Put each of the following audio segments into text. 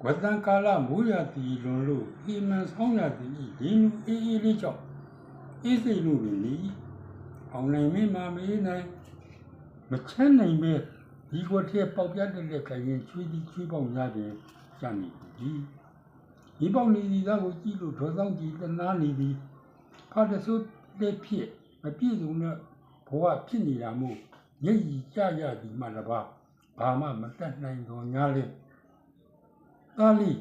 ဝတန်ကာလမိုးရသည်လွန်လို့အေမန်ဆောင်းရသည်လင်းလူအေးအေးလေးကြောင့်အေးစိတ်လို့ပင်နီအောင်နိုင်မင်းမမေးနိုင်မချမ်းနိုင်ပဲဒီကွက်ထဲပေါက်ပြတဲ့လက်ခိုင်ရင်ချွေးသည်ချွေးပေါက်များပင်ကြနေသည်ဒီပေါက်နေသည်သားကိုကြည့်လို့ဒေါ်ဆောင်ကြည့်တနာနေသည်ဖတ်တဆိုးလက်ဖြစ်မပြည့်စုံတဲ့ဘဝဖြစ်နေတာမို့ရည်ရည်ကြရသည်မှလည်းဘာမှမတတ်နိုင်တော်များလေသားလေး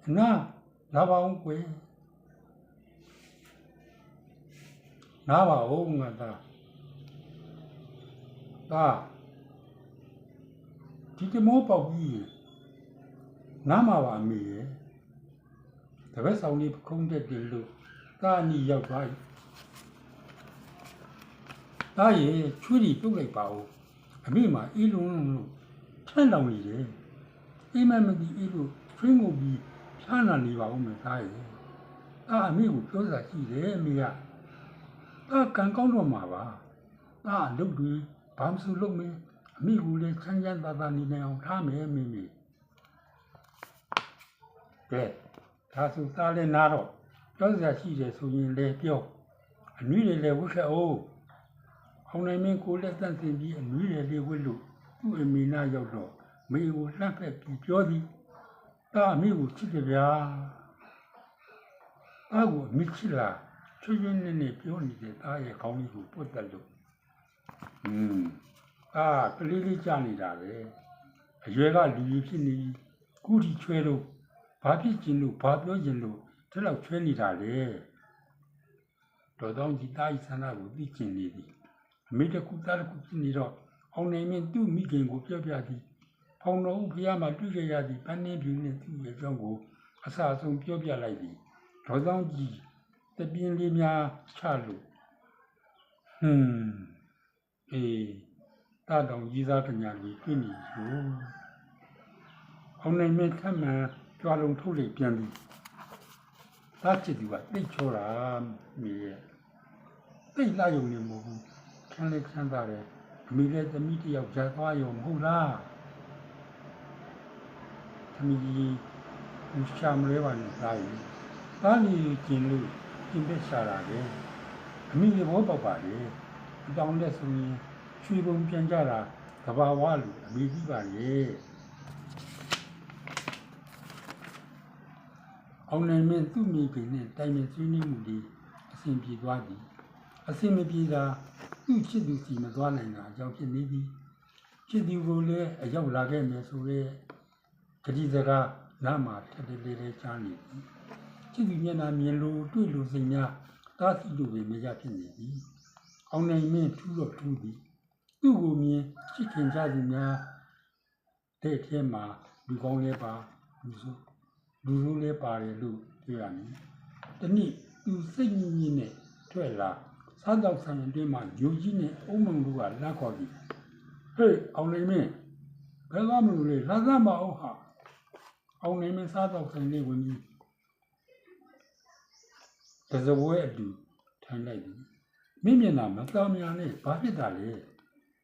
အနာလာပါအောင်ကွယ်နားပါဦးငါသားဒီတမောပေါက်ကြီးနားမှာပါအမေရဲ့တပည့်ဆောင်လေးခုံးတက်တယ်လို့သားအနီရောက်သွားပြီသားရဲ့ချွေးတွေပြုတ်လိုက်ပါဦးအမေမှာအေးလုံးလို့ထမ်းလောင်နေတယ်အေးမမဒီအေးလို့ချွေးငုံပြီးဖြားနာနေပါဦးမယ်သားရဲ့သားအမေကိုပြောစားကြည့်တယ်အမေကသားကံကောင်းတော့မှာပါသားအလုပ်တွေဘာမှမဆိုလုပ်မယ်အမေကိုလည်းချမ်းချမ်းသာသာနေနိုင်အောင်ထားမယ်မိမိကဲဒါဆိုသားလည်းနားတော့ပြောစားရှိတယ်ဆိုရင်လည်းပြောအနွေးတွေလည်းဝတ်ခဲ့အောင်အောင်နိုင်မင်းကိုလက်တန့်တင်ပြီးအနွေးတွေလေးဝတ်လို့သူ့အမေနာရောက်တော့မေကိုလှမ်းဖက်ပြီးပြောသည်သားအမေကိုချစ်တယ်ဗျာသားကိုအမေချစ်လားချွေးချွေးနဲ့နဲ့ပြောနေတဲ့သားရဲ့ခေါင်းလေးကိုပုတ်တက်လို့ကလေးလေးကြာနေတာပဲအရွယ်ကလူကြီးဖြစ်နေခုထိချွဲလို့ဘာဖြစ်ကျင်လို့ဘာပြောကျင်လို့ဒီလောက်ချွဲနေတာလေတော်တော်ကြီးသားဤဆန္ဒကိုသိကျင်နေသည်အမေတကူသားတကူဖြစ်နေတော့အောင်နိုင်မင်းသူ့မိခင်ကိုပြောပြသည်ဖောင်တော်ဦးဖះမှာတွေ့ကြရသည်ပန်းနှင်းပြင်းနဲ့သူ့ရဲ့ကြောင့်ကိုအဆအဆုံးပြောပြလိုက်သည်ဒေါ်ဆောင်ကြီးတပြင်းလေးများချလို့တာတောင်ကြီးသားကညာကြီးပြင်းနေဆိုအောင်နိုင်မင်းထမှန်ကြွားလုံးထုတ်လိုက်ပြန်ပြီသားချစ်သူကတိတ်ချောတာမိရဲ့တိတ်လာရုံနဲ့မဟုတ်ဘူးချမ်းလေးချမ်းသာတယ်အမိလည်းသမီးတယောက်ကြားသွားရုံမဟုတ်လားသမီးကြီးဦးရှာမလဲပါနဲ့သားကြီးသားကြီးကျင်လို့ကျင်သက်ရှာတာလေအမိလည်းဘောပေါက်ပါလေအတောင်လက်ဆိုရင်ရွှေပုံပြန်ကြတာကဘာဝလူအမိကြီးပါလေအောင်နိုင်မင်းသူ့မိခင်နဲ့တိုင်ပင်ဆွေးနွေးမှုတွေအဆင်ပြေသွားသည်အဆင်မပြေတာသူ့ချစ်သူစီမသွားနိုင်တာအကြောင်းဖြစ်နေသည်ချစ်သူကိုလည်းအရောက်လာခဲ့မယ်ဆိုရဲတတိစကားနားမှာထပ်တလေးလေးချားနေသည်ချစ်သူမျက်နှာမြင်လို့တွေ့လို့စိတ်များတားဆီးလို့ပဲမရဖြစ်နေသည်အောင်နိုင်မင်းထူးတော့ထူးသည်သူ့ကိုမြင်ချစ်ခင်ကြသူများတဲ့ထဲမှာလူကောင်းလည်းပါလူဆိုးလည်းပါတယ်လို့ပြောရမည်တနည်းသူစိတ်ညစ်ညစ်နဲ့ထွက်လာစားတော့ဆိုင်အတွင်းမှာဂျိုကြီးနဲ့အုံမုံတို့ကလမ်းခေါ်ပြီးဟေးအောင်နိုင်မင်းဘယ်သွားမလို့လဲလာစမ်းပါအောင်ဟာအောင်နိုင်မင်းစားတော့ဆိုင်လေးဝင်ပြီးတစပွဲအတူထိုင်လိုက်သည်မင်းမျက်နှာမသားများနဲ့ဘာဖြစ်တာလဲ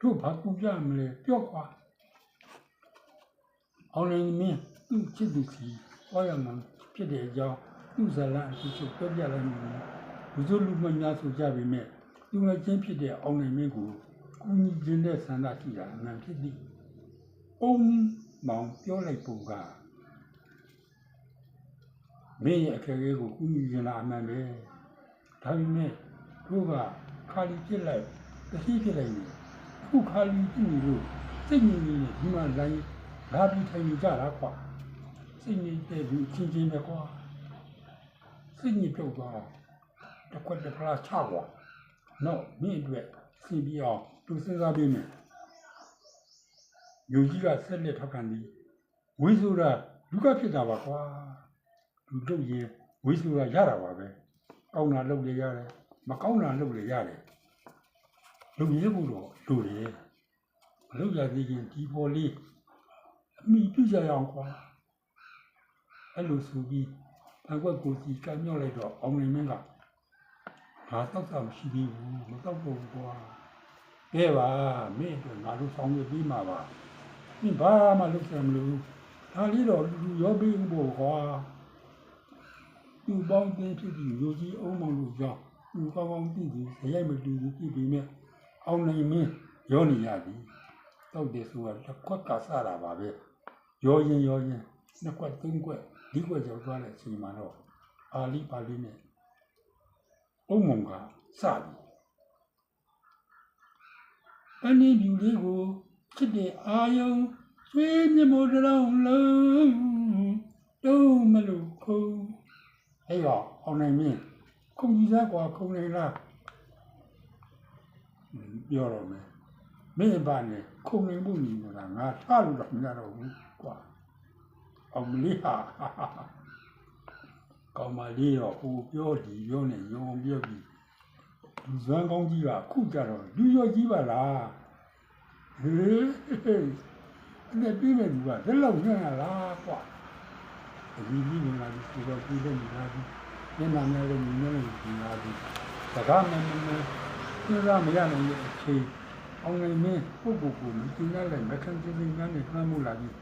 တို့ဘာကူကြမလဲပြော့ခွာအောင်နိုင်မင်းသူ့ချစ်သူစီဟောရမှဖြစ်တဲ့အကြောင်းသူ့ဇာလအဖြစ်ချုပ်ပြောပြလိုက်မယ်လူစုလူမများဆိုကြပေမဲ့သူငယ်ချင်းဖြစ်တဲ့အောင်နိုင်မင်းကိုကူညီခြင်းတဲ့ဆန္ဒရှိတာအမှန်ဖြစ်သည်အုံမောင်ပြောလိုက်ပုံကမင်းရဲ့အခက်အခဲကိုကူညီခြင်းလားအမှန်ပဲဒါပေမဲ့တို့ကခါလီပြစ်လိုက်တတိဖြစ်လိုက်နေအခုခါလီကြည့်နေလို့စိတ်ငြိမ်နေဒီမှာလိုက်လာပြီးထိုင်နေကြတာကွာစိတ်ငြိမ်တဲ့လူချင်းချင်းပဲကွာစိတ်ညစ်ပြုတ်သွားတခွက်တခါချကွာတော့မင်းအတွက်စီပြီးအောင်သူစဉ်းစားပေးမယ်ယူကြီးကဆက်လက်ထောက်ခံသည်ဝိဆိုတာလူကဖြစ်တာပါကွာလူတို့ရင်ဝိဆိုတာရတာပါပဲကောင်းတာလုပ်လေရတယ်မကောင်းတာလုပ်လေရတယ်လူရဲဖို့တော့လူတယ်မလုပ်ရသေးရင်ဒီပေါ်လေးအမိပြကြရအောင်ကွာအဲ့လိုဆိုပြီးအကွက်ကိုစီကမြောက်လိုက်တော့အောင်နိုင်မင်းကဘာတော့မှမရှိသေးဘူးမတော့ဘူးကွာကဲပါမင်းတို့ငါတို့ဆောင်ရွက်ပြီးမှာပါမင်းဘာမှလုပ်စရာမလို ဒါလေးတော့လူရောပြီးဖို့ကွာသူပေါင်းသိဖြစ်ပြီးလူကြီးအုံးမောင်လူကြောင့်သူကောင်းကောင်းသိပြီးဇရိုက်မတူဘူးပြည်ပြီးမြတ်အောင်နိုင်မင်းရောနေရသည်တောက်တယ်ဆိုတာတစ်ခွက်ကစတာပါပဲရောရင်နှစ်ခွက်သုံးခွက်ဒီခွက်ကြောက်သွားတဲ့အချိန်မှာတော့အာလီပါလီနဲ့အုံးမောင်ကစပြီအနည်းဘူးလေးကိုချစ်တဲ့အာယုံဆွေးမြမိုးတောင်လုံးတုံးမလို့ခုံအဲ့တော့အောင်နိုင်မင်းခုံကြီးသားကွာခုံနေလားပြောတော့မယ်မင်းဘာနဲ့ခုံနေမှုညီနေတာငါထားလို့တော့မရတော့ဘူးကွာအောင်မလေးဟာကောင်းမလေးရောဟိုပြောဒီပြောနေရောပြောပြီးလူစွမ်းကောင်းကြီးကခုကြတော့လူရောကြီးပါလားဟေးအဲ့ပြီးမဲ့လူကလက်လောက်ညံ့ရလားကွာဒီကြီးကလာပြီးတော့ပြီးတယ်ညီလာပြီးညနာများလည်းညီနေညီလာပြီးစကားမမစဉ်းစားမရနိုင်တဲ့အချိန်အောင်နိုင်မင်းပုဂ္ဂိုလ်ကိုမသိနိုင်တဲ့မခံစည်းစိမ်နဲ့နှမ်းမှုလာပြီး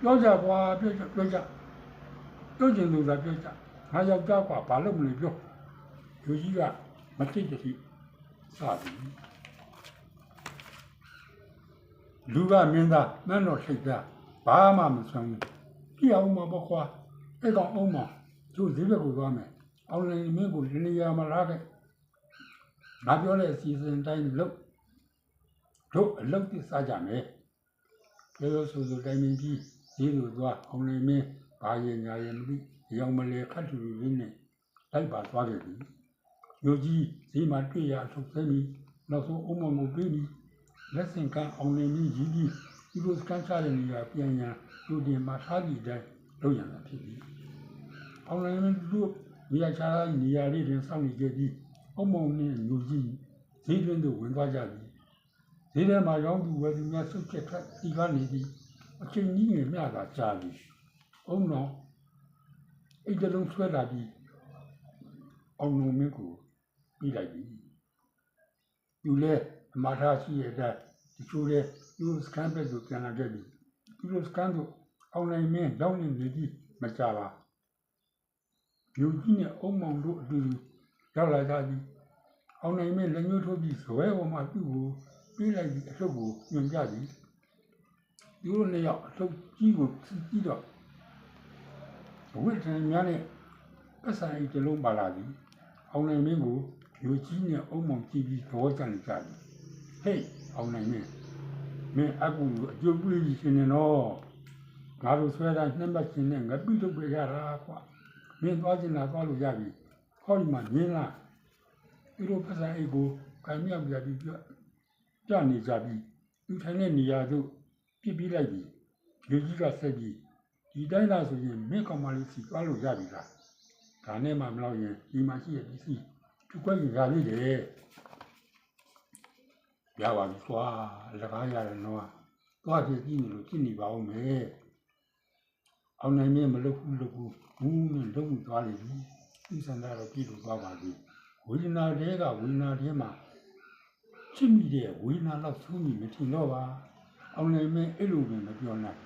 ပြောကြကွာပြောကြပြောချင်လို့သာပြောကြငါယောက်ျားကွာဘာလို့မလဲပြောလူကြီးကမသိတည်းစသည်လူကမင်းသားမန်းတော်ထိတ်တာဘာမှမဆောင်ဘူးကြည့်အောင်မပေါ့ကွာအဲ့ကောင်အောင်မသူဈေးဘက်ကိုသွားမယ်အောင်နိုင်မင်းကိုလနေရာမှာလာခဲ့ငါပြောတဲ့အစီအစဉ်တိုင်းလုပ်တို့အလုပ်သစ်စားကြမယ်ပြောဆိုတိုင်းမင်းကြီးဈေးလိုသွားအောင်နိုင်မင်းဘာရင်ညာရင်မသိရောင်မလဲခတ်တူလူလေးနဲ့လိုက်ပါသွားခဲ့ပြီမြို့ကြီးဈေးမှာတွေ့ရအထုတ်သိပြီးနောက်ဆုံးအုံမမပြေးပြီးလက်ဆင့်ကအောင်နိုင်မင်းကြီးဒီလိုစကန်ချတဲ့နေရာပြန်ရန်လူတင်မှာထားကြည့်တိုင်းလုပ်ရတာဖြစ်ပြီအောင်နိုင်မင်းတို့နေရာချာနေရာလေးတွင်စောင့်နေကြပြီးအုံမုံနဲ့လူကြီးဈေးတွင်သို့ဝင်သွားကြပြီဈေးထဲမှာရောင်းသူဝယ်သူများစုပ်ချက်ထွက်ဒီကနေပြီးအချိန်ကြီးငယ်မြတာကြားပြီအုံတော်အိတ်တလုံးဆွဲလာပြီးအောင်လုံးမင်းကိုပြီးလိုက်ပြီသူလည်းအမှားထားရှိရတဲ့ဒီချိုးတဲ့သူစကန်ဘက်ကိုပြန်လာခဲ့ပြီသူစကန်ကိုအောင်နိုင်မင်းတောင်းနေပြီးမကြပါလူကြီးနဲ့အုံမောင်တို့အတူရောက်လာကြပြီအောင်နိုင်မင်းလက်ညှိုးထိုးပြီးဇွဲပေါ်မှာသူ့ကိုပြီးလိုက်ပြီးအထုပ်ကိုညွှန်ပြသည်သူတို့နှစ်ယောက်အထုပ်ကြီးကိုပြီးတော့ဝိထန်များနဲ့ပတ်စံအိတ်တလုံးပါလာသည်အောင်နိုင်မင်းကိုလူကြီးနဲ့အုံမောင်ကြည့်ပြီးသဘောကျနေကြသည်ဟေးအောင်နိုင်မင်းအကူအကျိုးပြုရှင်နေတော့ငါတို့ဆွဲတာနှက်မှတ်ခြင်းနဲ့ငါပြီးတော့ပြရတာကွာမင်းသွားချင်တာသွားလို့ရပြီဟောဒီမှာမြင်လားသူတို့ပတ်စံအိတ်ကိုခိုင်မြောက်ပြပြီးပြနေကြပြီးသူထိုင်တဲ့နေရာသို့ပြစ်ပြီးလိုက်ပြီလူကြီးကဆက်ပြီးဒီတိုင်းလားဆိုရင်မင်းကောင်မလေးစီသွားလို့ရပြီလားဒါနဲ့မှမလို့ရင်ဒီမှာရှိတဲ့ပစ္စည်းသူကွက်ကြီးရသေးတယ်ရပါပြီကွာလကားရတယ်နော်သွားကြည့်နေလို့ကြည့်နေပါဦးမယ်အောင်နိုင်မင်းမလုပ်ဘူးဘူးနဲ့လုံးဝသွားလိမ့်မယ်ဒီစံတာတော့ပြည်လို့သွားပါပြီဝိညာဉ်တွေကဝိညာဉ်တွေမှာချစ်မိတဲ့ဝိညာဉ်လောက်ဆူးမိမထင်တော့ပါအောင်နိုင်မင်းအဲ့လိုပဲမပြောနိုင်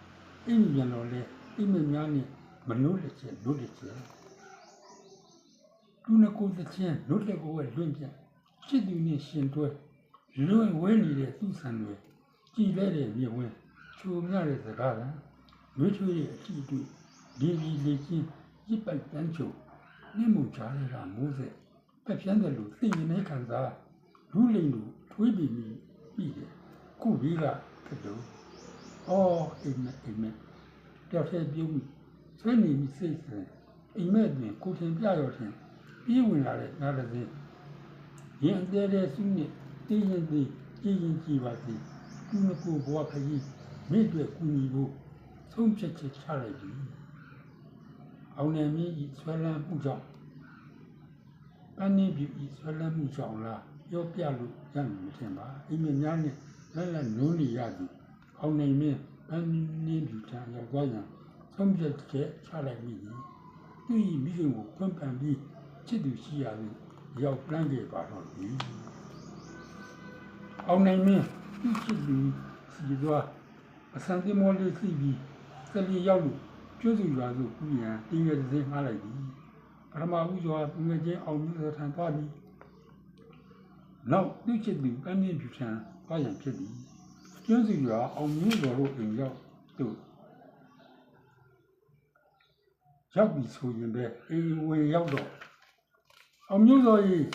အင်းပြန်တော့လေအိမ်မများနဲ့မနှုတ်လက်ချက်လွတ်လက်ချက်သူနကိုတဲ့ချင်းလွတ်လက်ကိုလွင့်ပြန်ချစ်သူနဲ့ရှင်တွဲလွင့်ဝဲနေတဲ့သူ့ဆံတွေကြည်လဲတဲ့မြေဝဲချိုမြတဲ့စကားကရွေးချွေးရဲ့အထီးအတွေ့ဒီလေးချင်းရစ်ပိုက်တန်းချိုနှိမ့်မှုချားတဲ့ကမိုးစက်ပက်ဖြန်းတယ်လို့သိရင်နဲ့ခံစားလူလိမ်လို့ထွေးပြီးပြီးတယ်ခုပြီးကဖြစ်တော့အိမ်မက်ကြောက်တဲ့ပြုံးဆွေးနေမိစိတ်ဆိုအိမ်မက်ပြင်ကိုထင်ပြရောထင်ပြေးဝင်လာတဲ့နားတဲ့ရင်တဲ့စုနဲ့တည်ရင်ကြည်ရင်ကြည်ပါစေသူ့ကိုဘဝခကြီးမိတွေ့ကူညီဖို့ဆုံးဖြတ်ချက်ချလိုက်ပြီအောင်နေမင်းဤဆွဲလန်းမှုကြောင့်အနည်းပြဤဆွဲလန်းမှုကြောင့်လားပြောပြလို့ရမှာမထင်ပါအိမ်မက်များနဲ့လက်နိုးနေရသည်အောင်နေမင်းအနည်းပြထံရောက်သွားရင်ဆုံးဖြတ်ချက်ချလိုက်ပြီသူဤမိခင်ကိုဖွင့်ပန်ပြီးချစ်သူရှိရသည်ရောက်ပန်းခဲ့ပါတော့ပြီအောင်နိုင်မင်းသူချစ်သူစီသွားအစံတိမောလေးစီပြီးက 14ရောက်လို့ကျွတ်စုရွာစုဥယျာဉ်တင်းငယ်စင်းငှားလိုက်သည်ပထမဦးစွာငွေချင်းအောင်မျိုးထံသွားပြီးနောက်သူ့ချစ်သူပန်းင်းပြူထံသွားရန်ဖြစ်သည်ကျွတ်စုရွာအောင်မျိုးတော်တို့အိမ်ရောက်သူရောက်ပြီးဆိုရင်ပဲအိမ်ဝင်ရောက်တော့အောင်မျိုးတော်ကြီး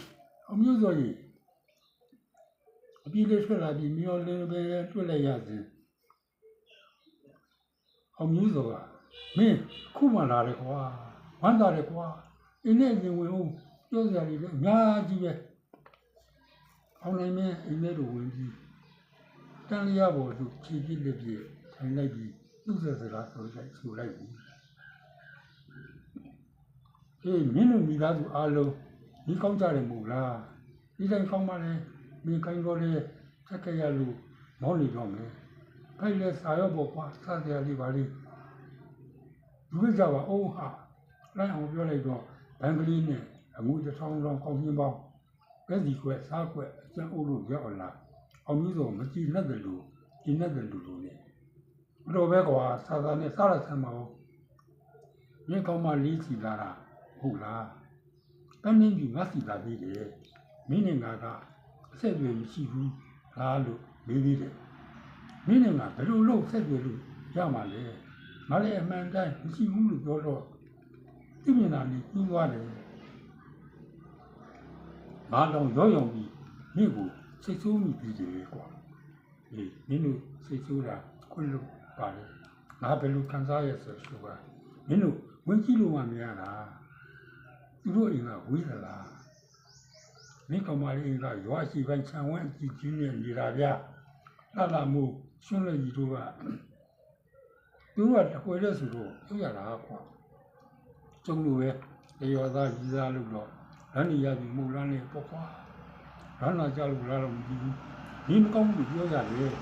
အပြီးလေးထွက်လာပြီးမျောလင်းပဲတွေ့လိုက်ရစဉ်အောင်မျိုးတော်ကမင်းခုမှလာတယ်ကွာဝမ်းသာတယ်ကွာအင်းနဲ့ရင်ဝင်အောင်ပြောစရာတွေလည်းအများကြီးပဲအောင်နိုင်မင်းအိမ်ထဲတို့ဝင်ပြီးတန်လျာပေါ်သို့ခြေပြစ်လက်ပြထိုင်လိုက်ပြီးသူ့စကားဆိုလိုက်ပြီးမင်းတို့မိသားစုအားလုံးဒီကောင်းကြတယ်မဟုတ်လားဒီတိုင်းကောင်းပါလေမင်းကိုင်းတော့လေဆက်ကြရလို့မောင်းနေတော့မယ်ဖိုက်လဲစာရောပေါ့ကွာစားစရာလေးပါလေးလူကြပါအောင်ဟာလိုက်အောင်ပြောလိုက်တော့ဘန်ကလေးနဲ့အမှုတစ်ထောင်ကောင်းပြင်းပေါင်းပဲစီကွက်စားကွက်အကျန်းအုပ်လို့ရောက်လာအောင်မျိုးဆိုမကြည့်နဲ့တယ်လို့ဒီနဲ့တယ်လို့လေဘယ်လိုပဲကွာစားနဲ့စားရဆမ်းမအောင်မင်းကောင်းမလေးစီလာတာဟုတ်လားတန်းင်းပြီးငါစီလာသေးတယ်မင်းနဲ့ငါကအဆက်အသွယ်ရှိဘူးလားလို့မေးသေးတယ်မင်းနဲ့ငါဘယ်လိုလုပ်ဆက်သွယ်လို့ရမှာလဲငါလည်းအမှန်တိုင်းမရှိဘူးလို့ပြောတော့သူ့မျက်နှာလေးကြီးသွားတယ်ငါတော့ရောရောပြီးမိကိုစိတ်ဆိုးမိပြီးတယ်ကွာမင်းတို့စိတ်ဆိုးတာခွင့်လို့ပါလေငါဘယ်လိုခံစားရဆိုဆိုတာမင်းတို့ဝင်ကြည့်လို့မှမရတာသူတို့အိမ်ကဝေးသလားမင်းကောင်မလေးကရွာရှိပိုင်းခြံဝန်းအကြည့်ကြီးနဲ့နေတာဗျာလာမို့ဆွန့်လို့ကြီးတို့ကသူတို့ကတခွေလဲဆိုတော့ပြောရတာကွာကျုံလို့ပဲလျော်သားကြီးသားလို့တော့လမ်းနေရပြီမဟုတ်လားနဲ့ပေါ့ကွာလမ်းလာကြလို့လားတော့မကြည့်ဘူးဒီမကောင်းဘူးပြောရတယ်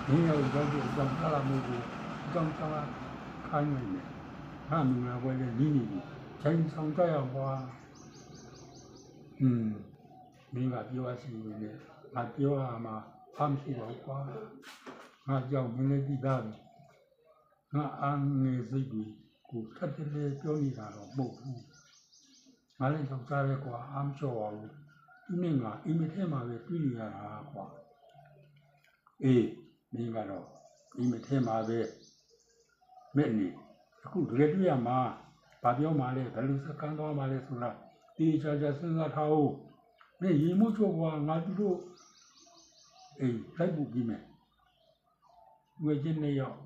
မင်းရောက်တော့ဒီအကြောင်းလာမို့ကိုအကြောင်းချာခိုင်းနေတယ်ဟာမူလာပွဲနဲ့နီးနီးချိန်ဆောင်ကြရကွာမင်းကပြောရစီနေတယ်ငါပြောရမှာဖမ်းရှိတော့ကွာငါကြောင့်မင်းလည်းကြည့်သားပြီငါအငယ်စိတ်ကိုထပ်တည်းပြောနေတာတော့မဟုတ်ဘူးငါလည်းကြောက်ကြရဲကွာအားမလျှော့ပါဘူးဒီနေ့ငါအိမ်မထဲမှာပဲတွေ့နေရတာကွာမင်းကတော့အိမ်မထဲမှာပဲမဲ့နေအခုတကယ်တွေ့ရမှာဘာပြောမှလဲဘယ်လိုစကမ်းသွားမှလဲဆိုတာတေချာချာစဉ်းစားထားအောင်မင်းရေမို့ချို့ကွာငါတို့လိုက်ဖို့ပြီးမယ်ဝေချင်းနေရောက်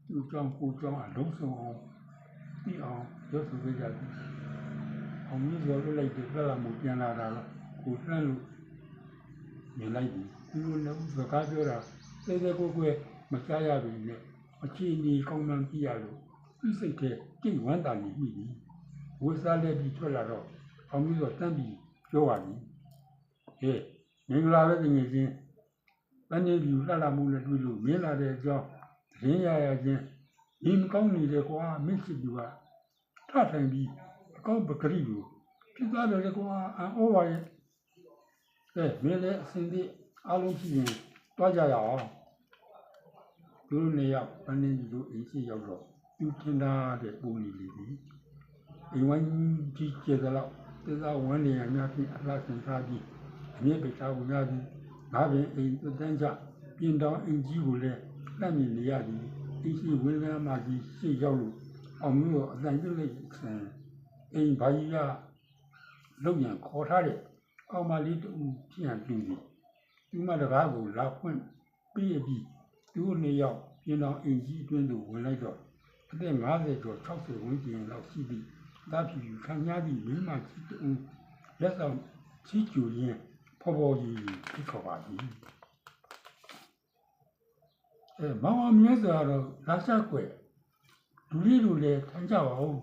သူ့ကြောင့်ကိုကြောင့်အလုံးစုံအောင်ပြီးအောင်ရုပ်စုပေးကြပြီအောင်မျိုးရောလွတ်လိုက်တယ်ပြလာမှုပြန်လာတာတော့ကိုလှမ်းလို့မြင်လိုက်ပြီသူတို့လည်းစကားပြောတာတဲတဲကိုကိုမကြားရပြီနဲ့အခြေအနေကောင်းမှန်းပြရလို့သူ့စိတ်ထဲကြိတ်ဝမ်းသာနေပြီဝိစားလည်းပြီးထွက်လာတော့အောင်မျိုးရောတန်းပြီးပြောပါပြီမင်္ဂလာပဲငယ်ချင်းတန်းနေပြီးလှလာမှုနဲ့တွေ့လို့မင်းလာတဲ့အကြောင်းသတင်းရချင်းဒီမကောင်းနေတယ်ကွာမင်းစစ်သူကထထိုင်ပြီးအကောင့်ပကတိကိုဖြစ်သွားတယ်ကွာအော်ပါရဲ့မင်းလည်းအစင်သေးအားလုံးရှိရင်တွားကြရအောင်သူတို့နေရောက်တန်းနေပြီးလို့အိမ်ရှိရောက်တော့သူထင်တာတဲ့ပုံနေလေပြီအိမ်ဝိုင်းကြီးကျတဲ့လောက်သစ္စာဝန်းနေရများဖြင့်အလားဆင်ထားပြီးအမြင့်ပိထားဝင်ရသည်ငါပင်အိမ်တန်းကြပြင်တောင်အိမ်ကြီးကိုလည်းလှမ်းမြင်နေရသည်ဒီရှိဝင်းလမ်းမကြီးရှေ့ရောက်လို့အောင်မျိုးအတန်ပြုတ်လိုက်ဆန်အိမ်ဘာကြီးကလုံရန်ခေါ်ထားတဲ့အောင်မလေးတူဖြစ်ရန်တူသည်သူမတကားကိုလာဖွင့်ပြီးသူ့နေရောက်ပြင်တောင်အိမ်ကြီးအတွင်းသို့ဝင်လိုက်တော့အသက်50ကျော်60ဝန်းကျင်လောက်ရှိပြီးသားဖြူခံရသည့်မိမကြီးတူလက်ဆောင်ချီကျူရင်းဖော်ဖော်ကြီးဖြစ်ခေါ်ပါသည်မောင်အောင်မြတ်စွာတော့လာချကွယ်လူလေးလူလည်းထိုင်ကြပါဦး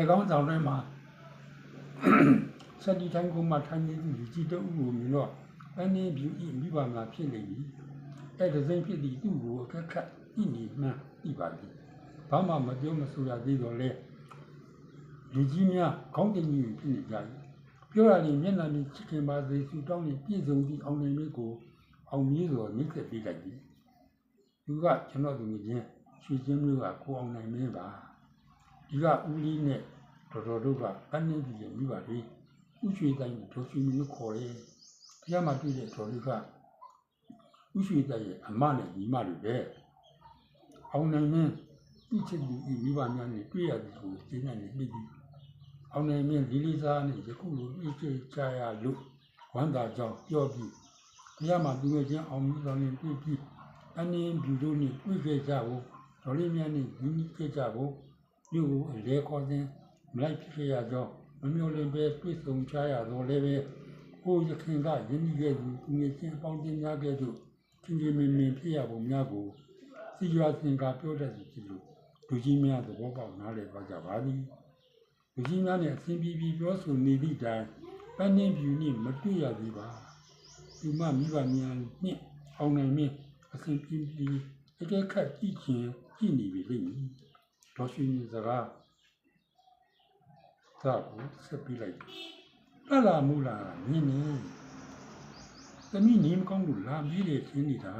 ကောင်းဆောင်ထဲမှာစတိတိုင်းကုန်းမှာထိုင်နေသူကြီးတူကိုမြင်တော့အင်းင်းပြူဤမိဘမှာဖြစ်နေပြီတစိမ့်ဖြစ်သည့်သူ့ကိုအခက်ခက်ဤနေမှဤပါသည်ဘာမှမပြောမဆိုရသေးတော့လေလူကြီးများခေါင်းတင်ကြီးဖြစ်နေကြ၏ပြောရရင်မျက်နှာနဲ့ချစ်ခင်ပါစေသူတောင်းနေပြည့်စုံသည့်အောင်နေမျိုးကိုအောင်မြည်စွာမြစ်သက်ပေးလိုက်သည် သူကကျွန်တော်သူချင်းရွှေချင်းမျိုးကကိုအောင်နိုင်မင်းပါဒီကဦးလေးနဲ့တော်တို့ကပန်းနေပြည်ရဲ့မိပါလေဥရွှေတိုင်းကိုဒေါ်ရွှေမျိုးခေါ်တယ်ဘုရားမှာတွေ့တဲ့တော်တွေကဥရွှေတိုင်းရဲ့အမနဲ့ညီမတွေပဲအောင်နိုင်မင်းသူ့ချစ်သူဤမိဘများနဲ့တွေ့ရတယ်ကိုရှင်းနိုင်နေပြီအောင်နိုင်မင်းဒီလေးစားနဲ့ယခုလိုတွေ့ကြရလို့ဝမ်းသာကြောင်းပြောပြီးဘုရားမှာသူရဲ့ချင်းအောင်မြင်တော်နဲ့တွေ့ပြီးအနေပြုတို့နဲ့တွေ့ခဲ့ကြဖို့တော်လေးများနဲ့ညီခဲ့ကြဖို့မြို့ကိုအလဲခေါ်စဉ်မလိုက်ဖြစ်ရကြောင်းမမျိုးလင်းပဲတွေ့ဆုံချရတော့လည်းပဲကိုရခင်ကယဉ်ကျေးခဲ့သူသူငယ်ချင်းပေါင်းတင်များခဲ့သူချင်းချင်းမင်းမင်းဖြစ်ရပုံများကိုစီရွာစင်ကပြောတတ်သူဖြစ်လို့လူကြီးများသဘောပေါက်နားလည်ပါကြပါသည်လူကြီးများနဲ့အစဉ်ပြေပြေပြောဆိုနေသည့်တိုင်ပန်းနှင်းပြူနှင့်မတွေ့ရသေးပါဒီမှမိဘများနှင့်အောင်နိုင်မင်းအစဉ်ပြေပြေတကယ်ခက်ကြည့်ချင်းကြည့်နေပြီလိမ့်မည်တော်ရွှေစကားသာကိုဆက်ပြီးလိုက်လာလာမူလာနင်းနေသမီးနေမကောင်းလို့လာပြီးလေခင်းနေတာ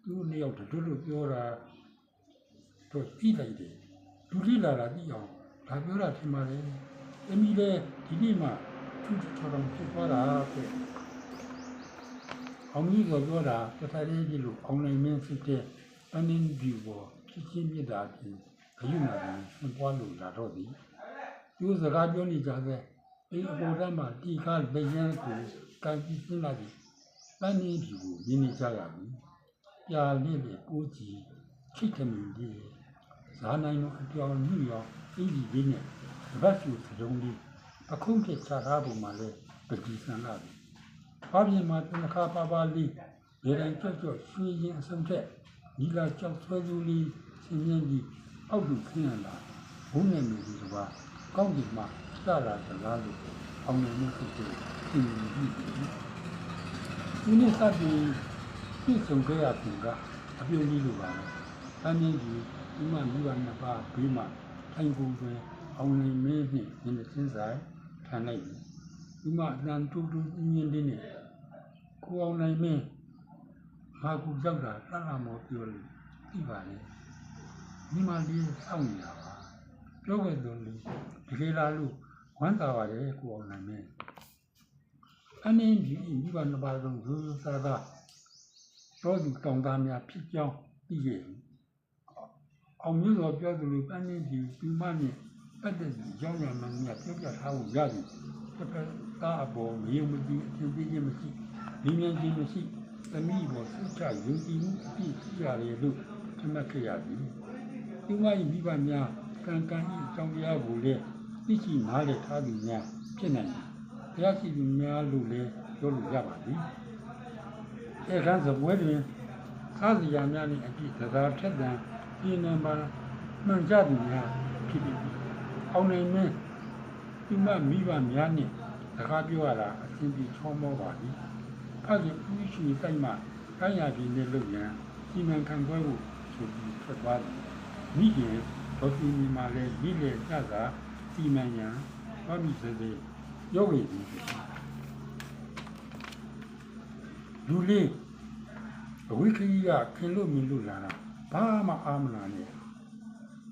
သူနှစ်ယောက်တို့ပြောတာတော့ပြီးလိုက်တယ်လူလေးလာတာပြီးအောင်ဒါပြောတာထင်ပါလေသမီးလည်းဒီနေ့မှသူ့ချောင်းဖြစ်သွားတာပဲအောင်ကြီးကပြောတာတခါတည်းဒီလိုအောင်နိုင်မင်းဖြစ်တဲ့ပန်းင်းဒီဘောဖြစ်ချင်းမြတ်တာပြင်ခရုဏာကရှင်ပွားလို့လာတော့သည်သူစကားပြောနေကြတဲ့အိမ်အပေါ်တန်းမှာတီကားလက်ရန်ကိုကန်ပြီးဆင်းလာသည်ပန်းင်းဒီကိုမြင်နေကြရပြီပြာလေးလေးပိုးကြီးခိတ်ခမင်းကြီးဇာနိုင်တို့အပြောင်းညှိရောအင်းကြီးလေးနဲ့ဗတ်ကျူစရုံးလေးအခုံးဖြစ်ချထားပုံမှာလဲပတိဆန်လာပြီဘာပြင်မှာတနခါပါပါလေးရေတိုင်းကြောက်ကြောက်ရွှေရင်အစုံထက်ဒီလာကြောက်ဆွဲသူလေးဆင်းရဲကြီးအောက်သူခင်းရလာဘုန်းနဲ့လူတွေကကောင်းကင်မှာစလာသလားလို့အောင်နေမှုဖြစ်တယ်သိနေပြီဒီနေ့စပြီးပြည့်စုံခဲ့ရပြင်ကအပြုံးကြီးလိုပါမယ်တန်းကြီးကြီးဒီမှမိဘနှစ်ပါးဘေးမှာထိုင်ကုန်တွင်အောင်နေမင်းနှင့်ဒီနေ့စဉ်းစားခံလိုက်ပြီဒီမှအတန်တူတူညင်းလေးနဲ့ကိုအောင်နိုင်မင်းငါကူရောက်တာလှလှမောပြောလို့သိပါလေဒီမှာလေးစောင့်နေတာပါပြောခဲ့လို့လေဒီကေလာလို့ဝမ်းသာပါတယ်ကိုအောင်နိုင်မင်းအနေဒီမိဘနှစ်ပါးလုံးဇူးစားတာတော့သူတောင်သားများဖြစ်ကြောင်းသိခဲ့ပြီအောင်မျိုးတော်ပြောသူလိုပန်းနေဒီဒီမနဲ့ပတ်သက်ပြီးကြောင်းရမှန်းများပြောပြထားဖို့ရတယ်တစ်ဖက်သားအပေါ်မယုံမကြည်အထင်သေးခြင်းမရှိလင်းမြန်းခြင်းမရှိသမီးပေါ်စိတ်ချယုံကြည်မှုအပြည့်ရှိရတယ်လို့ထင်မှတ်ခဲ့ရသည်ဒီမ၏မိဘများကံကံ၏အကြောင်းတရားကိုလည်းသိရှိနားလည်ထားသူများဖြစ်နိုင်တယ်ဘုရားရှိသူများလို့လည်းပြောလို့ရပါသည်အဲခန်းစပွဲတွင်သားစီယာများနှင့်အပြည့်သဒ္ဒါထက်တန်ပြင်းနေမှာမှန်ကြသူများဖြစ်ပြီးအောင်နိုင်မင်းဒီမမိဘများနှင့်စကားပြောရတာအစဉ်ပြေချောမောပါသည်ဖခင်ဦးရှိတိုက်မှတိုင်းရပြည်နဲ့လုပ်ရန်စီမံခန့်ခွဲဖို့ဆိုပြီးထွက်သွားတယ်မိခင်ဒေါ်သူမီမှာလည်းမိလေကြတာစီမံရန်ဘာမိစေစေရောက်ရည်သည်လူလေးအဝိခကြီးကခင်လို့မြင်လို့လာတာဘာမှအာမနာနဲ့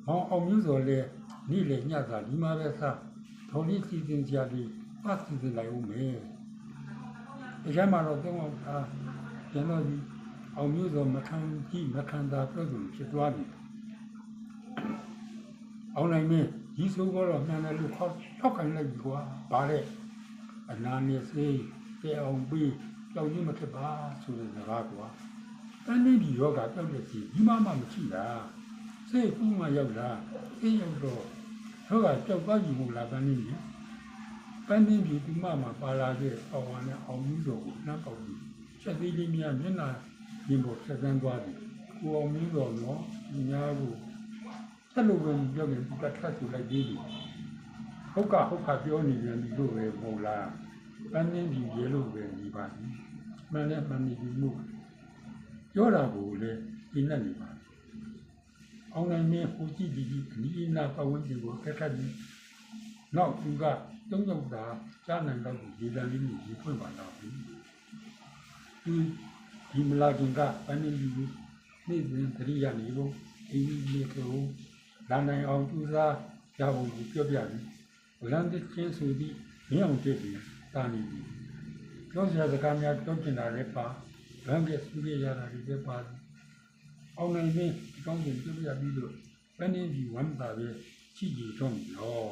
မောင်အောင်မျိုးစော်လဲနေ့လေညစာဒီမှာပဲစားဒေါ်လေးစီစဉ်ကြပြီးပတ်စီစဉ်လိုက်ဦးမယ်ဒီကမှာတော့တော့ကျွန်တော်ဒီအောင်မျိုးစော်မခံကြည့်မခံတာပြောသူဖြစ်သွားပြီအောင်နိုင်မင်းဒီဆိုတော့မှန်တယ်လို့ထောက်ခံလိုက်ပြီကွာဗါတဲ့အနာနဲ့စေးတဲအောင်ပြီးကြောက်ရွံ့မဖြစ်ပါဆိုတဲ့စကားကွာတန်းနေဒီယောဂတောက်တဲ့စီဒီမှမရှိတာစိတ်ကူးမှရောက်လာစိတ်ရောက်တော့ယောဂကြောက်သွားယူမှုလားတန်းနေပြီတန်းနေပြီဒီမှပါလာတဲ့အောင်ဝါနဲ့အောင်မှုတော်ကိုနှမ်းပေါက်ပြီးချက်သေးလေးများမျက်နှာရင်ပေါ်ဆက်ဆန်းသွားပြီကိုအောင်မှုတော်နော်ဒီများကိုဆက်လို့ပဲပြောရင်ဒီကထပ်ဆူလိုက်သေးတယ်ဟုတ်ကပြောနေတယ်ဒီလိုပဲမဟုတ်လားတန်းနေပြီရေလို့ပဲဒီပါမှန်တယ်မှန်ပြီမှုပြောတာကိုလည်းပြင်းနေပါအောင်နိုင်မင်းဟိုကြည့်ဒီနီးနာပတ်ဝန်းကျင်ကိုတက်ခတ်ပြီးနောက်သူကတုံးတုံတာကြားနိုင်တော့ဒီလန်လေးကိုဖွင့်ပါတော့ဒီမလာခင်ကပန်းနေလူ နေ့စဉ်သတိရနေဖို့ဒီနေ့ကိုလမ်းတိုင်းအောင်သူစားရဖို့ပြောပြပြီးလမ်းတစ်ချင်းဆိုပြီးမင်းအောင်တွေ့ပြီးတာနေပြီပြောစရာစကားများပြောချင်တာလည်းပါလမ်းပြစူးရရတာလည်းပါအောင်နိုင်ရင်ဒီကောင်းကိုပြောပြပြီးလို့ပန်းနေပြီးဝမ်းသာပဲရှိကြတော့ရော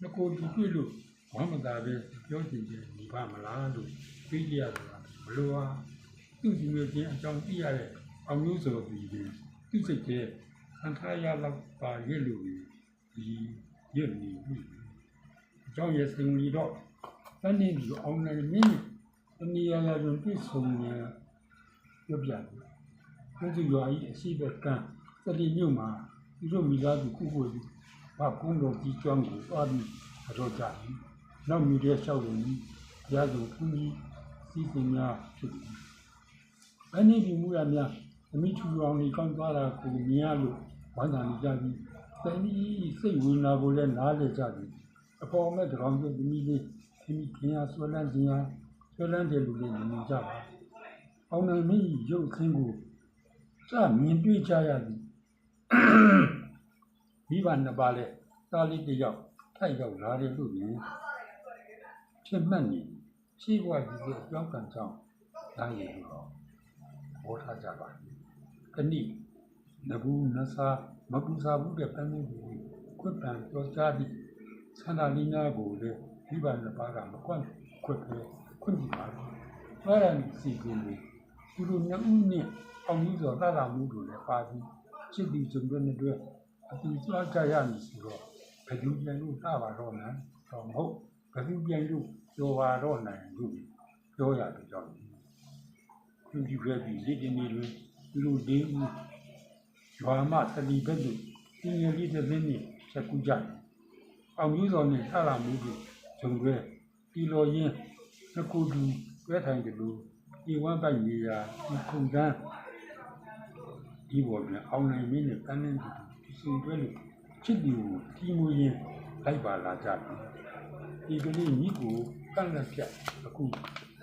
ငကိုဒီတွေ့လို့ဝမ်းသာပဲပြောချင်တယ်ဒီပါမလားလို့သိကြရတာဘလို့ဟာသူ့ဒီလိုချင်းအကြောင်းသိရတဲ့အောင်မျိုးဆိုပြီးသူ့စိတ်ထဲခံထားရတော့ပါရဲ့လို့ဒီရည်နေပြီအကြောင်းရဲ့စင်ကြီးတော့တန်းနေပြီးအောင်နိုင်မင်းတနည်းအားဖြင့်ပြည့်စုံနေပြောပြတယ်သူတို့ရွာကြီးအရှိဘက်ကစတိမြို့မှာသူတို့မိသားစုခုခုဘာကုန်းတော်ကြီးကျွမ်းကိုသွားပြီးတော့ကြတယ်နောက်မြူတဲ့လျှောက်လို့ရစုခုကြီးစီးစင်များဖြစ်တယ်အနည်းဒီမူရများအမိချူအောင်ကြီးကောင်းသွားတာကိုမြင်ရလို့ဝမ်းသာနေကြပြီးတန်ကြီးစိတ်ဝင်လာကိုလည်းနားလည်ကြပြီအပေါ်မဲ့တကောင်ကျသမီးလေးသမီးခင်ရဆွဲလန်းခြင်းဆွဲလန်းတယ်လို့လည်းမြင်ကြပါအောင်နိုင်မင်းရုပ်ခင်းကိုစမြင်တွေ့ကြရသည်မိဘနှစ်ပါးလဲသားလေးတစ်ယောက်ထိုက်ရောက်လာတယ်လို့မြင်ဖြစ်မှတ်နေရှိဘဝကြီးရဲ့ကြောင်းကံကြောင့်ဒါရည်လို့ဘောထားကြပါတနည်းနဘူးနဆာမပူစာဘူးတဲ့ပန်းလေးကိုခွတ်ပန်ကြောကြားသည့်ဆန္ဒလေးများကိုလည်းမိဘနှစ်ပါးကမကွန့်ခွတ်ပဲခွင့်ပြုပါတော့အဲ့ဒါစီကင်းလို့သူတို့နှစ်ဦးနဲ့အောင်ကြီးဆိုသာသာမှုတို့လည်းပါပြီးချစ်ပြီးကြုံတဲ့အတွက်အတူကြွားကြရမည်ဆိုတော့ဘယ်သူပြန်လို့သာပါတော့နိုင်တော့မဟုတ်ဘယ်သူပြန်လို့ပြောပါတော့နိုင်လို့ပြောရတယ်ကြောင့်ခွင့်ပြုခဲ့ပြီးဒီဒီနေ့တွေသူတို့ဒီဦးရွာမသတိဘက်သို့ဒီငယ်လေးတစ်သိန်းနဲ့ချက်ကူးကြတယ်အောင်ကြီးစော်နဲ့သာသာမှုတို့ဂျုံတွဲတီလော်ရင်းနှစ်ခုတူတွဲထိုင်တယ်လို့ဒီဝမ်းပိုက်နေရာဒီခုန်တန်းဒီဘောပြန်အောင်နိုင်မင်းနဲ့တန်းနေတူရှင်တွဲလို့ချစ်သူကိုတီမူရင်းလိုက်ပါလာကြတယ်ဒီကလေးမိကိုကန့်လက်ပြအခု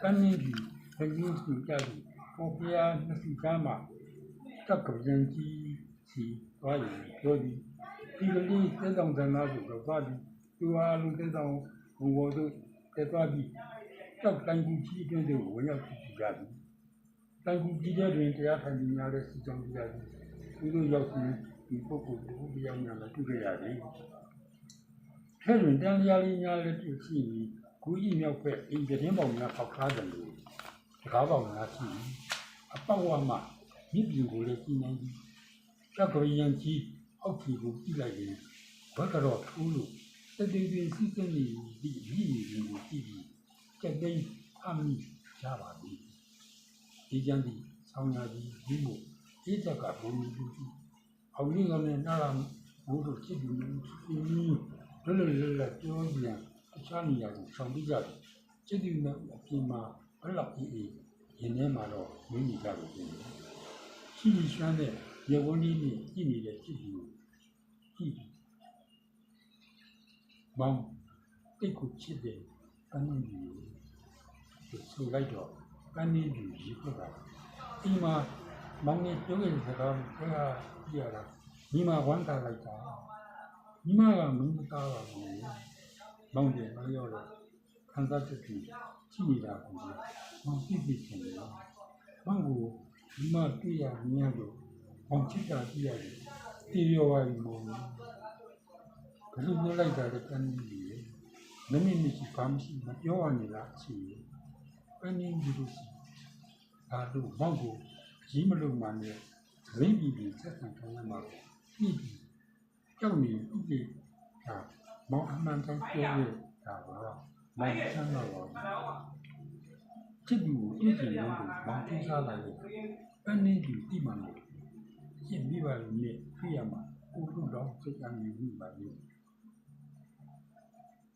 တန်းနေပြီးသတိစုကြတယ်ပေါ်ပြားနှစ်စီကားမှာတက်ကပြန်ကြီးစီသွားရင်ပြောပြီးဒီကလေးသက်ဆောင်သနာကိုတော့သွားပြီးသူအားလုံးသက်ဆောင်ဘုံဘောတို့တက်သွားပြီးတောက်တိုင်းကြီးကြီးအတွင်းကိုဝင်ရောက်ကြည့်ကြပြီတိုင်းကြီးတဲ့တွင်တရားထိုင်ပြီးများတဲ့စီကြောင်းကြည့်ကြပြီသူတို့ရောက်ပြီးဒီပုဂ္ဂိုလ်ကိုတရားများလည်းတွေ့ကြရတယ်ထဲတွင်တန်လျာလေးများလည်းတွေ့ရှိပြီးဂူကြီးမြောက်ဘက်အိမ်သတင်းပေါင်းများပေါက်ထားတယ်လို့တကားပေါင်းများရှိအပေါက်ဝမှာမြစ်ပြင်ကိုလည်းကြီးနေပြီးတောက်ကရံကြီးအောက်ကြီးကိုကြည့်လိုက်ရင်ဘက်ကတော့ထိုးလို့တတိပင်စီးစင်းနေပြီးမြည်နေကိုကြည့်ပြီးကျက်သိမ်းအမိကြပါပြီဒီကျန်ဒီဆောင်းရကြီးဒီမို့ဒီတက်ကဘုံလူကြီးအောင်ရင်းကလည်းနားလာဘိုးတို့ချစ်ပြီးလွတ်လွတ်လပ်လပ်ပြောပြန်အခြားနေရာကိုဆောင်ပြီးကြတယ်ချစ်သူနဲ့အပြင်မှာဘယ်လောက်အေးအေးရင်ထဲမှာတော့မင်းကြီးကြလို့ပြင်တယ်ရှိရှမ်းတဲ့ရေဝန်းကြီးနဲ့ကြည့်နေတဲ့ချစ်သူကိုကြည့်မောင်တိတ်ကိုချစ်တယ်အနည်းကြီးဆိုလိုက်တော့ပန်းနေကြီးရေခွက်တာဒီမှာမောင်နဲ့ပြောခဲ့တဲ့စကားကိုကြည့်ရတာညီမဝမ်းသာလိုက်တာညီမကမင်းမသားပါဘူးမောင်တယ်မရောတော့ခံစားချက်ကြီးကြည့်နေတာကိုမောင်သိသိချင်တယ်မောင်ကိုညီမတွေ့ရမြင်လို့မောင်ချစ်တာကြည့်ရတယ်တီရောပါပြီမောင်ဘယ်လိုပြောလိုက်တာလဲပန်းနေကြီးမင်းမရှိဘာမရှိမပြောရနေလားအချီပန်းနေကြီးလို့ရှိဒါတို့မောင်ကိုကြီးမလို့မှန်းနဲ့ရင်းပြီးဆက်ဆံခံရမှာပြီးကြောက်နေဥပ္ပဒါမောင်အမှန်တမ်းပြောရတာပါမောင်ဆန်းတော့ချစ်သူကိုတွေ့ကြည့်လို့မောင်ထူးစားလာလို့ပန်းနေကြီးတိမှန်လို့ရှင်းပြီးပါလို့နဲ့ပြရမှာကိုထုတော်စိတ်ကနေပြီးပါလို့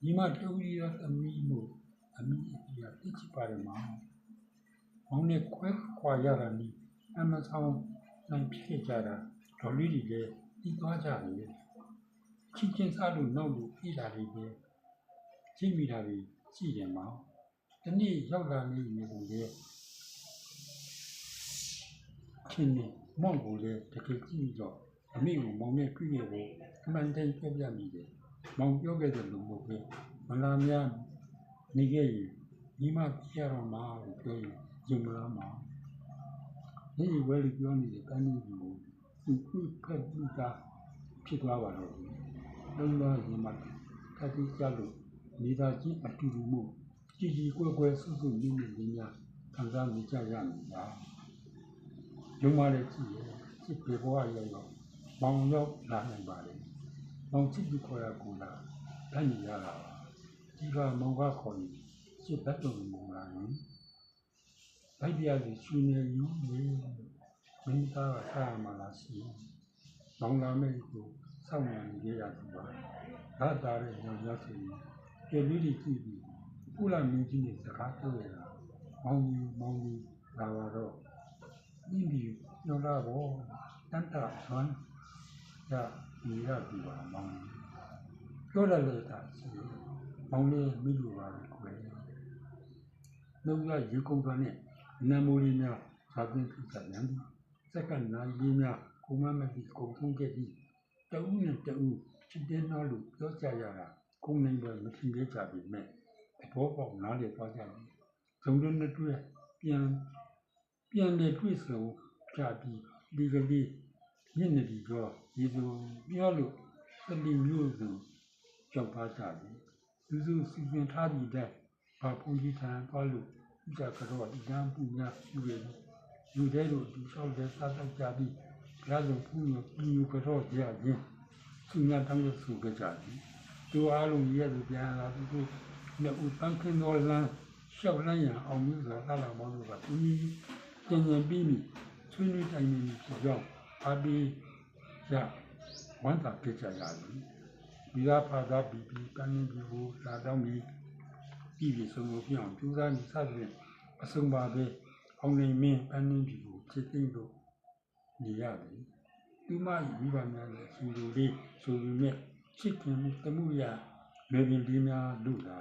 ညီမတူကြီးရောသမီးမို့အမိအပြာတိချပါတယ်မောင်နဲ့ခွာရတာနီးအမဆောင်နိုင်ဖြစ်ကြတာဒေါ်လေးတွေလည်းပြီးသွားကြတယ်ချင်းချင်းစားလို့နောက်လို့ပြေးတာတွေပဲကြည့်မိတာတွေကြည့်တယ်မောင်ဒီနေ့ရောက်လာနေနေကုန်ရဲ့ ချင်းနေမောင်ကိုလေတကယ်ကြည့်တော့အမိကိုမောင်နဲ့တွေ့ရဖို့အမှန်တန်ပြပြမိတယ်မောင်ပြောခဲ့တယ်လို့မဟုတ်ဘူးမလာများနေခဲ့ရင်ဒီမှာပြရတော့မှာလို့ပြောရင်ရင်မလားမှာဒီဝဲလေးပြောနေတဲ့ကန်းကြီးကိုသူဖက်ပြီးသားဖြစ်သွားပါတော့လုံးလုံးဒီမှာတတိကျလို့နေသားချင်းအတူတူမှုကြည်ကြည်ကွယ်ကွယ်စုစုလေးလေးလေးများခံစားနေကြရမှာပါရုံးမလေးကြည့်ရစစ်ပေဘဝရောက်တော့မောင်ရောက်လာနိုင်ပါလေမောင်ချစ်ပြီးခေါ်ရကူလာတန်းနေရတာပါဒီကမောင်ကခေါ်ရင်စစ်ဘက်တော်မလာရင်ဗိုက်ပြားကြီးရှင်နေယူနေမင်းသားကစားမှလားစီမောင်လာမဲ့ကိုစောင့်နေရသူပါဘာသာရဲ့ညောင်ရစီကျေလူကြီးကြည့်ပြီးကုလမင်းကြီးနဲ့စကားပြောရတာမောင်ကြီးလာတော့ဒီပြီးညောလာတော့တန်တာဆွမ်းရဒီရပြီပါမောင်ပြောရလေတာစီမောင်လေးမိလူပါကိုယ်နှုတ်ရရေကုန်သွားနဲ့နံမိုးလေးများသာသွင်းပြကြရန်စက္ကန့်နာရီများကိုမမတိကုန်ဆုံးခဲ့ပြီးတအုပ်နဲ့တအုပ်ချစ်တဲ့နောက်လို့ပြောကြရတာကိုယ်နိုင်ပဲမထင်ခဲ့ကြပြီမဲ့သဘောပေါက်နားလည်သွားကြပြီဇုံတွန်းတွေ့ပြန်လေတွေ့ဆုံကြပြီးဒီကလေးညနေဒီတော့ဒီလိုပြောလို့တတိမျိုးစုကြောက်သွားကြပြီသူစုစီစဉ်ထားပြီးတဲ့ဘာဖုန်ကြီးထံသွားလို့ဥကြကတော့ဒီကံပူများယူရည်ယူတဲ့တို့ဒီလျှောက်တဲ့စားတော့ကြပြီးဘုရားဆုံးဖူးလို့ပြီးယူကတော့ကြရင်သူများတောင်းလို့ဆိုကြတယ်သူအားလုံးရဲ့သူပြန်လာသူတို့လက်ဦးပန်းခင်းတော်လမ်းလျှောက်လန်းရအောင်လို့ဆိုတာလာမောလို့ကသူကြီးကျင်ပြီးပြီဆွေးနွေးတိုင်နေဖြစ်ကြောင်းအားပြီးရဝမ်းသာပြကြရတယ်ဒီကဖာသာပြီးကန်းကြီးကိုလာတော့ပြီးပြီးဆုံးလို့ပြောင်းကျူးသားနေစသဖြင့်အဆုံးပါပဲအောင်နေမင်းပန်းကြီးကိုချစ်သိမ်းလို့နေရတယ်သူမမိဘများလည်းရှင်လူလေးဆိုပြီးမြဲချစ်ခင်မှုတမှုရမေပင်ဒီများလူလာ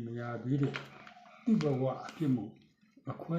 မရသေးတဲ့သူ့ဘဝအဖြစ်မှုမခွဲ